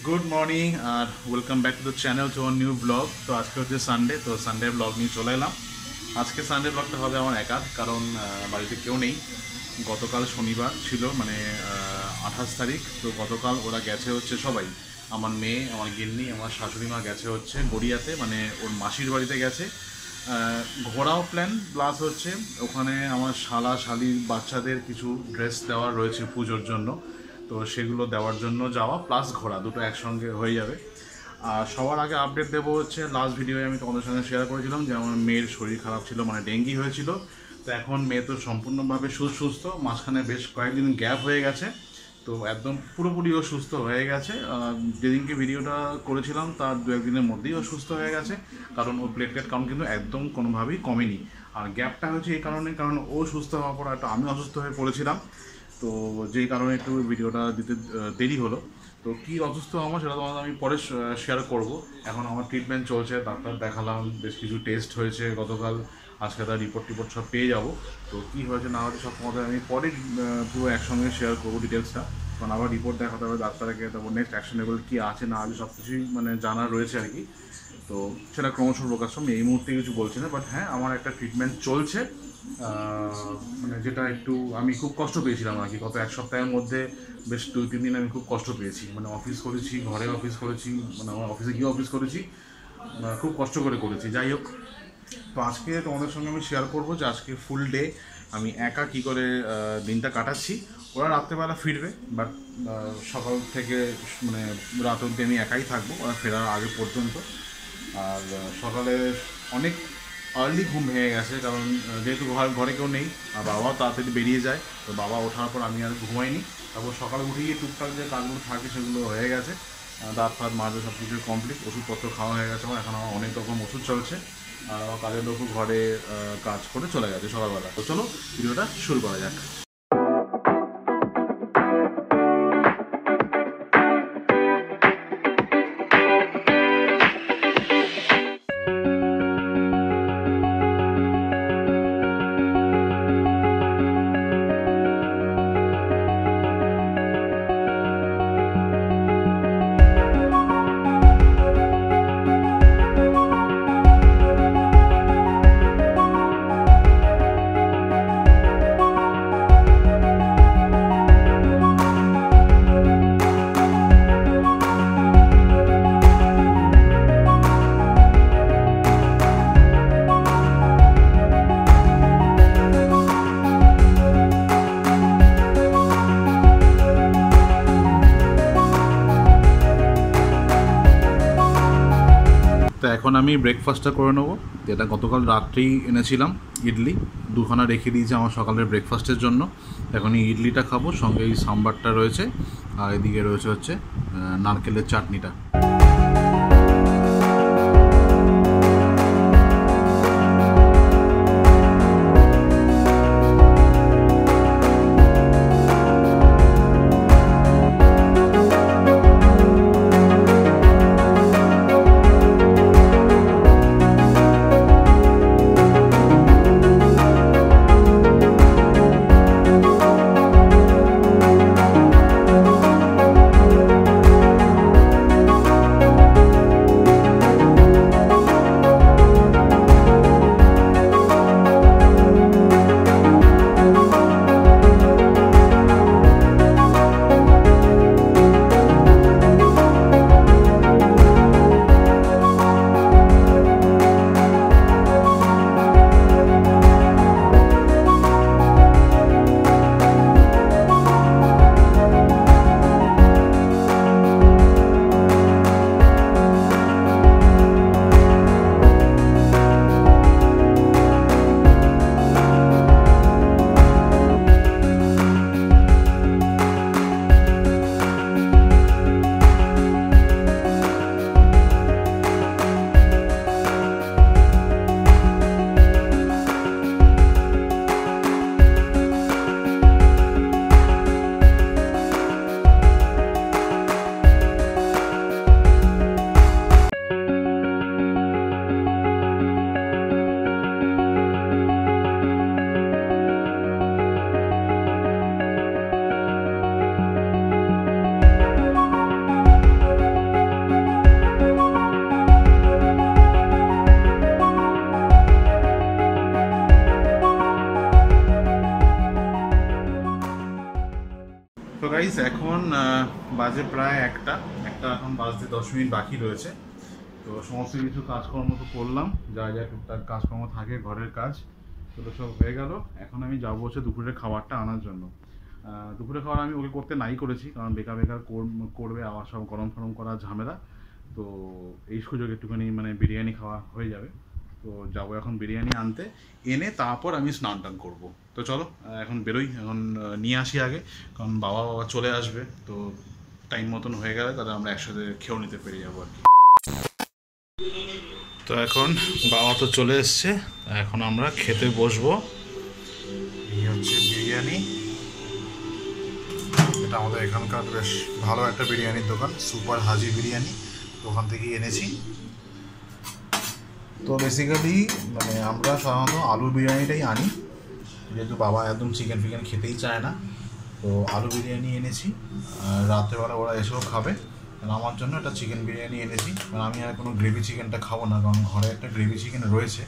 Good morning আর welcome back to the channel to new blog. তো আজকে হচ্ছে সানডে, তো সানডে ব্লগ নিয়ে চলে এলাম। আজকে সানডে ব্লগটা হবে আমার একা, কারণ বাড়িতে কেউ নেই। গতকাল শনিবার ছিল, মানে 28 তারিখ। তো গতকাল ওরা গেছে হচ্ছে সবাই, আমার মেয়ে, আমার গিন্নি, আমার শাশুড়ি মা গেছে হচ্ছে গড়িয়াতে, মানে ওর মাসির বাড়িতে গেছে। ঘোরাও প্ল্যান, প্লাস হচ্ছে ওখানে আমার শালা শালির বাচ্চাদের কিছু ড্রেস দেওয়ার রয়েছে পুজোর জন্য, তো সেগুলো দেওয়ার জন্য যাওয়া প্লাস ঘোরা দুটো একসঙ্গে হয়ে যাবে। আর সবার আগে আপডেট দেবো হচ্ছে, লাস্ট ভিডিওয়ে আমি তোমাদের সঙ্গে শেয়ার করেছিলাম যে আমার মেয়ের শরীর খারাপ ছিল, মানে ডেঙ্গি হয়েছিল। তো এখন মেয়ে তো সম্পূর্ণভাবে সুস্থ, মাঝখানে বেশ কয়েকদিন গ্যাপ হয়ে গেছে, তো একদম পুরোপুরি ও সুস্থ হয়ে গেছে। যেদিনকে ভিডিওটা করেছিলাম তার দু একদিনের মধ্যেই ও সুস্থ হয়ে গেছে, কারণ ওর প্লেটলেট কাউন্ট কিন্তু একদম কোনোভাবেই কমেনি। আর গ্যাপটা হচ্ছে এই কারণে, কারণ ও সুস্থ হওয়ার পর একটা আমি অসুস্থ হয়ে পড়েছিলাম, তো যেই কারণে একটু ভিডিওটা দিতে দেরি হলো। তো কী অসুস্থ আমার সেটা তোমাদের আমি পরে শেয়ার করব। এখন আমার ট্রিটমেন্ট চলছে, ডাক্তার দেখালাম, বেশ কিছু টেস্ট হয়েছে গতকাল, আজকে তার রিপোর্ট সব পেয়ে যাব। তো কী হয়েছে না হয়েছে সব তোমাদের আমি পরে পুরো একসঙ্গে শেয়ার করবো ডিটেলসটা, কারণ আবার রিপোর্ট দেখাতে হবে ডাক্তারকে, তারপর নেক্সট অ্যাকশনেবল কী আছে না আছে সব কিছুই মানে জানার রয়েছে আর কি। তো সেটা ক্রমশ প্রকাশ আমি এই মুহূর্তে কিছু বলছি না, বাট হ্যাঁ আমার একটা ট্রিটমেন্ট চলছে, মানে যেটা একটু আমি খুব কষ্ট পেয়েছিলাম আর কি। গত এক সপ্তাহের মধ্যে বেশ 2-3 দিন আমি খুব কষ্ট পেয়েছি, মানে অফিস করেছি, ঘরে অফিস করেছি, মানে আমার অফিসে গিয়ে অফিস করেছি, খুব কষ্ট করে করেছি। যাই হোক, তো আজকে তোমাদের সঙ্গে আমি শেয়ার করবো যে আজকে ফুল ডে আমি একা কী করে দিনটা কাটাচ্ছি। ওরা রাত্রেবেলা ফিরবে, বাট সকাল থেকে মানে রাত অবধি আমি একাই থাকবো ওরা ফেরার আগে পর্যন্ত। আর সকালে অনেক আর্লি ঘুম ভেঙে গেছে, কারণ যেহেতু ঘরে কেউ নেই, আর বাবাও তাড়াতাড়ি বেরিয়ে যায়, তো বাবা ওঠার পর আমি আর ঘুমাইনি। তারপর সকালে উঠে গিয়ে টুকটাক যে কাজগুলো থাকে সেগুলো হয়ে গেছে, দাঁত ফাত মাজা সব কিছু কমপ্লিট, ওষুধপত্র খাওয়া হয়ে গেছে আমার, এখন আমার অনেক রকম ওষুধ চলছে। আর আমার কাজের লোকও ঘরে কাজ করে চলে গেছে সকালবেলা। তো চলো ভিডিওটা শুরু করা যাক। তো এখন আমি ব্রেকফাস্টটা করে নেবো, যেটা গতকাল রাত্রেই এনেছিলাম ইডলি, দুখানা রেখে দিয়েছি আমার সকালের ব্রেকফাস্টের জন্য। এখন এই ইডলিটা খাবো, সঙ্গে এই সাম্বারটা রয়েছে, আর এদিকে রয়েছে হচ্ছে নারকেলের চাটনিটা। গাইস এখন বাজে প্রায় একটা এখন বাজতে 10 মিনিট বাকি রয়েছে। তো সমস্ত কিছু কাজকর্ম তো করলাম, যা যা টুকটাক কাজকর্ম থাকে ঘরের কাজ তো সব হয়ে গেল। এখন আমি যাবো হচ্ছে দুপুরের খাবারটা আনার জন্য। দুপুরের খাবার আমি ওকে করতে নাই করেছি, কারণ বেকার করবে আবার সব গরম ফরম করার ঝামেলা। তো এই সুযোগ একটুখানি মানে বিরিয়ানি খাওয়া হয়ে যাবে। তো যাবো এখন বিরিয়ানি আনতে, এনে তারপর আমি স্নান টান করবো। তো চলো এখন বেরোই, এখন নিয়ে আসি আগে, কারণ বাবা চলে আসবে। তো টাইম মতন হয়ে গেলে তাহলে আমরা একসাথে খেয়েও নিতে পেরে যাবো আর কি। তো এখন বাবা তো চলে এসছে, এখন আমরা খেতে বসবো। এই হচ্ছে বিরিয়ানি, এটা আমাদের এখানকার বেশ ভালো একটা বিরিয়ানির দোকান, সুপার হাজি বিরিয়ানি, ওখান থেকেই এনেছি। তো বেসিক্যালি মানে আমরা সাধারণত আলু বিরিয়ানিটাই আনি, যেহেতু বাবা একদম চিকেন ফিকেন খেতেই চায় না। তো আলু বিরিয়ানি এনেছি, রাত্রেবেলা ওরা এসেও খাবে। আমার জন্য একটা চিকেন বিরিয়ানি এনেছি, কারণ আমি আর কোনো গ্রেভি চিকেনটা খাবো না, কারণ ঘরে একটা গ্রেভি চিকেন রয়েছে,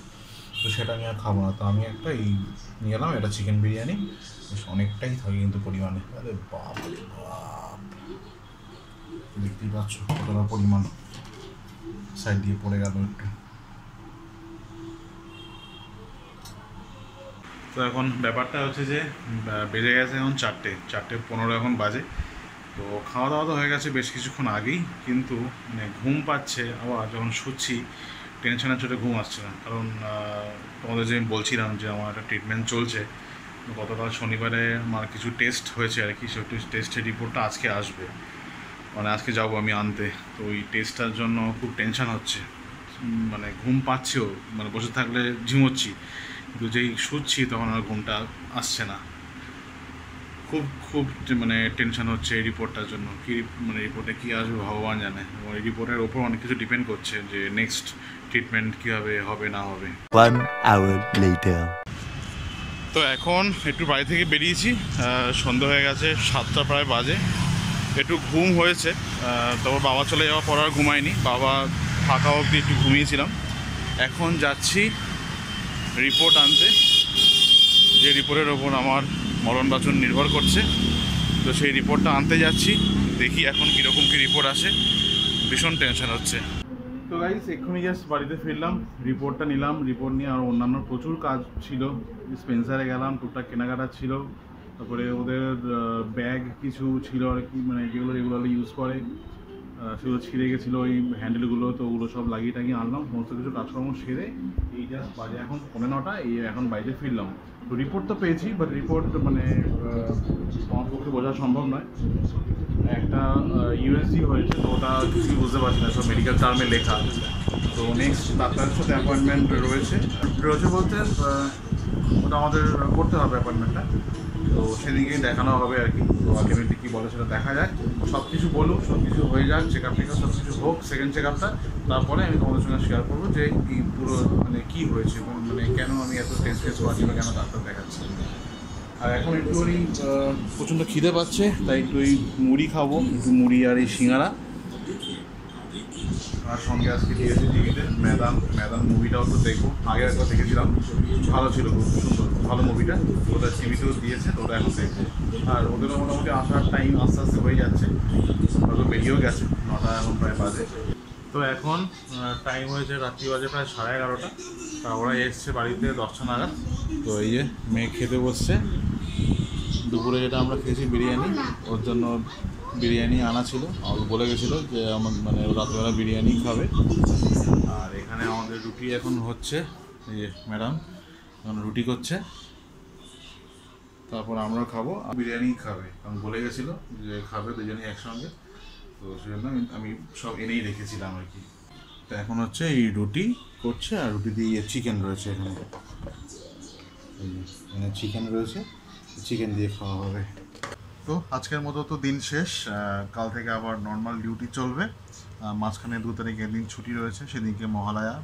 তো সেটা আমি আর খাবো না। তো আমি একটা এই নিয়ে এলাম, এটা চিকেন বিরিয়ানি, বেশ অনেকটাই থাকে কিন্তু পরিমাণে। আরে বাপ রে বাপ, দেখতেই পাচ্ছ কতটা পরিমাণ সাইড দিয়ে পড়ে গেল একটু। তো এখন ব্যাপারটা হচ্ছে যে বেজে গেছে এখন 4:15 এখন বাজে। তো খাওয়া দাওয়া তো হয়ে গেছে বেশ কিছুক্ষণ আগেই, কিন্তু মানে ঘুম পাচ্ছে। আবার যখন শুচ্ছি টেনশনের চোটে ঘুম আসছে না, কারণ তোমাদের যে আমি বলছিলাম যে আমার একটা ট্রিটমেন্ট চলছে। গতকাল শনিবারে আমার কিছু টেস্ট হয়েছে আর কি, সেই টেস্টের রিপোর্টটা আজকে আসবে, মানে আজকে যাবো আমি আনতে। তো ওই টেস্টটার জন্য খুব টেনশান হচ্ছে, মানে ঘুম পাচ্ছেও, মানে বসে থাকলে ঝিমোচ্ছি, কিন্তু যেই শুচ্ছি তখন আর ঘুমটা আসছে না। খুব খুব মানে টেনশন হচ্ছে এই রিপোর্টটার জন্য। কি মানে রিপোর্টে কী আসবে ভগবান জানে, এবং এই রিপোর্টের ওপর অনেক কিছু ডিপেন্ড করছে যে নেক্সট ট্রিটমেন্ট কীভাবে হবে না হবে। 1 hour later. তো এখন একটু বাড়ি থেকে বেরিয়েছি, সন্ধ্যা হয়ে গেছে, 7টা প্রায় বাজে। একটু ঘুম হয়েছে, তারপর বাবা চলে যাওয়ার পর আর ঘুমায়নি, বাবা ফাঁকা অবধি একটু ঘুমিয়েছিলাম। এখন যাচ্ছি রিপোর্ট আনতে, যে রিপোর্টের ওপর আমার মরণ বাঁচন নির্ভর করছে। তো সেই রিপোর্টটা আনতে যাচ্ছি, দেখি এখন কীরকম কী রিপোর্ট আসে, ভীষণ টেনশন হচ্ছে। তো গাইস এক্ষুনি জাস্ট বাড়িতে ফিরলাম, রিপোর্টটা নিলাম। রিপোর্ট নিয়ে আর অন্যান্য প্রচুর কাজ ছিল, স্পেন্সারে গেলাম, টুকটাক কেনাকাটা ছিল, তারপরে ওদের ব্যাগ কিছু ছিল আর কি, মানে যেগুলো রেগুলারলি ইউজ করে, সেগুলো ছিঁড়ে গেছিলো ওই হ্যান্ডেলগুলো, তো ওগুলো সব লাগিয়ে টাগিয়ে আনলাম। সমস্ত কিছু কাজকর্ম সেরে এই জাস্ট বাজে এখন 9:45, এই এখন বাড়িতে ফিরলাম। তো রিপোর্ট তো পেয়েছি, বাট রিপোর্ট মানে আমার পক্ষে বোঝা সম্ভব নয়। একটা ইউএসজি হয়েছে, তো ওটা কিছুই বুঝতে পারছি না, সব মেডিকেল টার্মে লেখা। তো নেক্সট ডাক্তারের সাথে অ্যাপয়েন্টমেন্ট রয়েছে বলতে ওটা আমাদের করতে হবে অ্যাপয়েন্টমেন্টটা, তো সেদিকেই দেখানো হবে আর কি। তো আলটিমেটলি কী বলে সেটা দেখা যাক, সব কিছু বলুক, সব কিছু হয়ে যাক, চেক আপ টেক আপ সব কিছু হোক, সেকেন্ড চেক আপটা, তারপরে আমি তোমাদের সঙ্গে শেয়ার করবো যে এই পুরো মানে কী হয়েছে এবং মানে কেন আমি এত টেস্ট করছি বা কেন ডাক্তার দেখাচ্ছি। আর এখন একটুখানি প্রচণ্ড খিদে পাচ্ছে, তাই একটু ওই মুড়ি খাবো, একটু মুড়ি আর এই সিঙ্গারা। আর সঙ্গে আজকে দিয়েছে টিভিতে ম্যাদান মুভিটাও তো দেখবো, আগে একবার দেখেছিলাম, ভালো ছিল, খুব সুন্দর ভালো মুভিটা, ওটা টিভিতেও দিয়েছে, তো ওটা এখন দেখবো। আর ওদেরও মোটামুটি আসার টাইম আস্তে আস্তে হয়ে যাচ্ছে, হয়তো বেরিয়েও গেছে, 9টা এখন প্রায় বাজে। তো এখন টাইম হয়েছে রাত্রি বাজে প্রায় 11:30, তা ওরা এসছে বাড়িতে 10টা নাগাদ। তো এই যে মেয়ে খেতে বসছে, দুপুরে যেটা আমরা খেয়েছি বিরিয়ানি, ওর জন্য বিরিয়ানি আনা ছিল, আর বলে গেছিলো যে আমার মানে রাত্রেবেলা বিরিয়ানি খাবে। আর এখানে আমাদের রুটি এখন হচ্ছে, এই যে ম্যাডাম এখন রুটি করছে, তারপর আমরা খাবো, বিরিয়ানি খাবে, কারণ বলে গেছিলো যে খাবে দুজনেই একসঙ্গে। তো সেই জন্য আমি সব এনেই রেখেছিলাম আর কি। তো এখন হচ্ছে এই রুটি করছে, আর রুটি দিয়ে চিকেন রয়েছে এখানে, এখানে চিকেন রয়েছে, চিকেন দিয়ে খাওয়া হবে। তো আজকের মতো তো দিন শেষ, কাল থেকে আবার নর্মাল ডিউটি চলবে। মাঝখানে 2 তারিখ একদিন ছুটি রয়েছে, সেদিনকে মহালয়া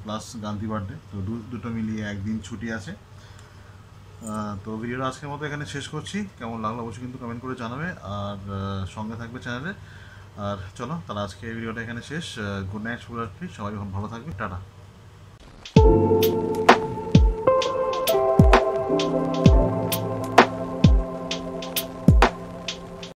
প্লাস গান্ধী বার্থডে, তো দুটো মিলিয়ে একদিন ছুটি আছে। তো ভিডিওটা আজকের মতো এখানে শেষ করছি, কেমন লাগলো অবশ্যই কিন্তু কমেন্ট করে জানাবে, আর সঙ্গে থাকবে চ্যানেলে। আর চলো তাহলে আজকে এই ভিডিওটা এখানে শেষ। গুড নাইট, শুভরাত্রি, সবাই ভালো থাকবে, টাটা।